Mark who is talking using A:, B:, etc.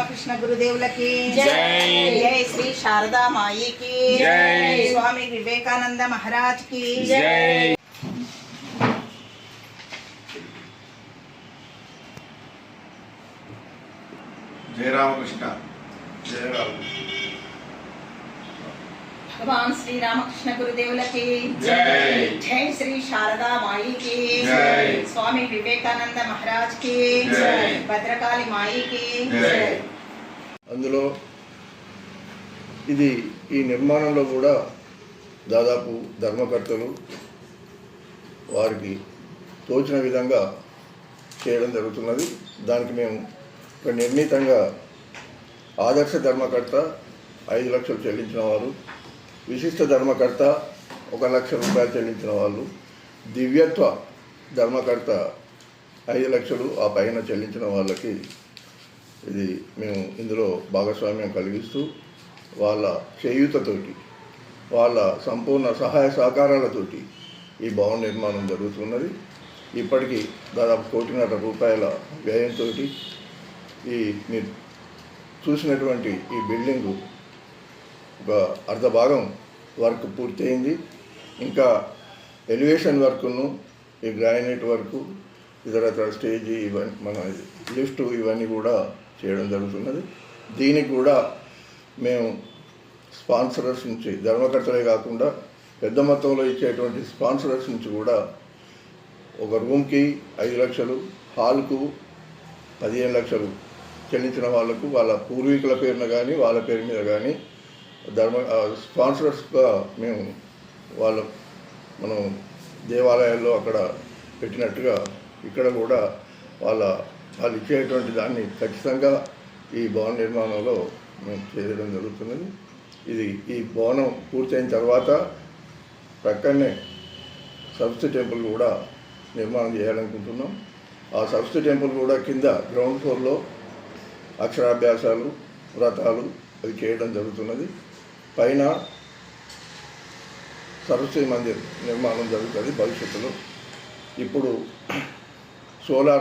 A: రామకృష్ణ గురుదేవులకి
B: జై.
A: జై శ్రీ శారదా మాయికి
B: జై.
A: స్వామి వివేకానంద మహారాజ్ కి
B: జై.
C: జయ రామకృష్ణ. జయ రామ.
A: భగవాన్ శ్రీ రామకృష్ణ గురుదేవులకి
B: జై.
A: జై శ్రీ శారదా మాయికి
B: జై.
A: స్వామి వివేకానంద మహారాజ్ కి
B: జై.
A: భద్రకాళి మాయికి
B: జై.
D: అందులో ఈ నిర్మాణంలో కూడా దాదాపు ధర్మకర్తలు వారికి తోచిన విధంగా చేయడం జరుగుతున్నది. దానికి మేము ఒక నిర్ణీతంగా ఆదర్శ ధర్మకర్త 5 లక్షలు చెల్లించిన వారు, విశిష్ట ధర్మకర్త 1 లక్ష రూపాయలు చెల్లించిన వాళ్ళు, దివ్యత్వ ధర్మకర్త 5 లక్షలు ఆ పైన చెల్లించిన వాళ్ళకి ఇది మేము ఇందులో భాగస్వామ్యం కలిగిస్తూ వాళ్ళ చేయూతతోటి వాళ్ళ సంపూర్ణ సహాయ సహకారాలతోటి ఈ భవన నిర్మాణం జరుగుతున్నది. ఇప్పటికీ దాదాపు 1.5 కోట్ల వ్యయంతో ఈ మీరు చూసినటువంటి ఈ బిల్డింగు ఒక అర్ధ భాగం వర్క్ పూర్తయింది. ఇంకా ఎలివేషన్ వర్క్ను ఈ గ్రానైట్ వర్క్ ఇతర స్టేజీ ఇవన్నీ మన లిఫ్ట్ ఇవన్నీ కూడా చేయడం జరుగుతున్నది. దీనికి కూడా మేము స్పాన్సరర్స్ నుంచి ధర్మకర్తలే కాకుండా పెద్ద మొత్తంలో ఇచ్చేటువంటి స్పాన్సరర్స్ నుంచి కూడా ఒక రూమ్కి 5 లక్షలు, హాల్కు 15 లక్షలు చెల్లించిన వాళ్లకు వాళ్ళ పూర్వీకుల పేరున కానీ వాళ్ళ పేరు మీద కానీ స్పాన్సరర్స్గా మేము మనం దేవాలయాల్లో అక్కడ పెట్టినట్టుగా ఇక్కడ కూడా వాళ్ళు ఇచ్చేటువంటి దాన్ని ఖచ్చితంగా ఈ భవన నిర్మాణంలో మేము చేయడం జరుగుతున్నది. ఈ భవనం పూర్తయిన తర్వాత ప్రక్కనే సరస్వతి టెంపుల్ కూడా నిర్మాణం చేయాలనుకుంటున్నాం. ఆ సరస్వతి టెంపుల్ కూడా కింద గ్రౌండ్ ఫ్లోర్లో అక్షరాభ్యాసాలు, వ్రతాలు అవి చేయడం జరుగుతున్నది. పైన సరస్వతి మందిర్ నిర్మాణం జరుగుతుంది భవిష్యత్తులో. ఇప్పుడు సోలార్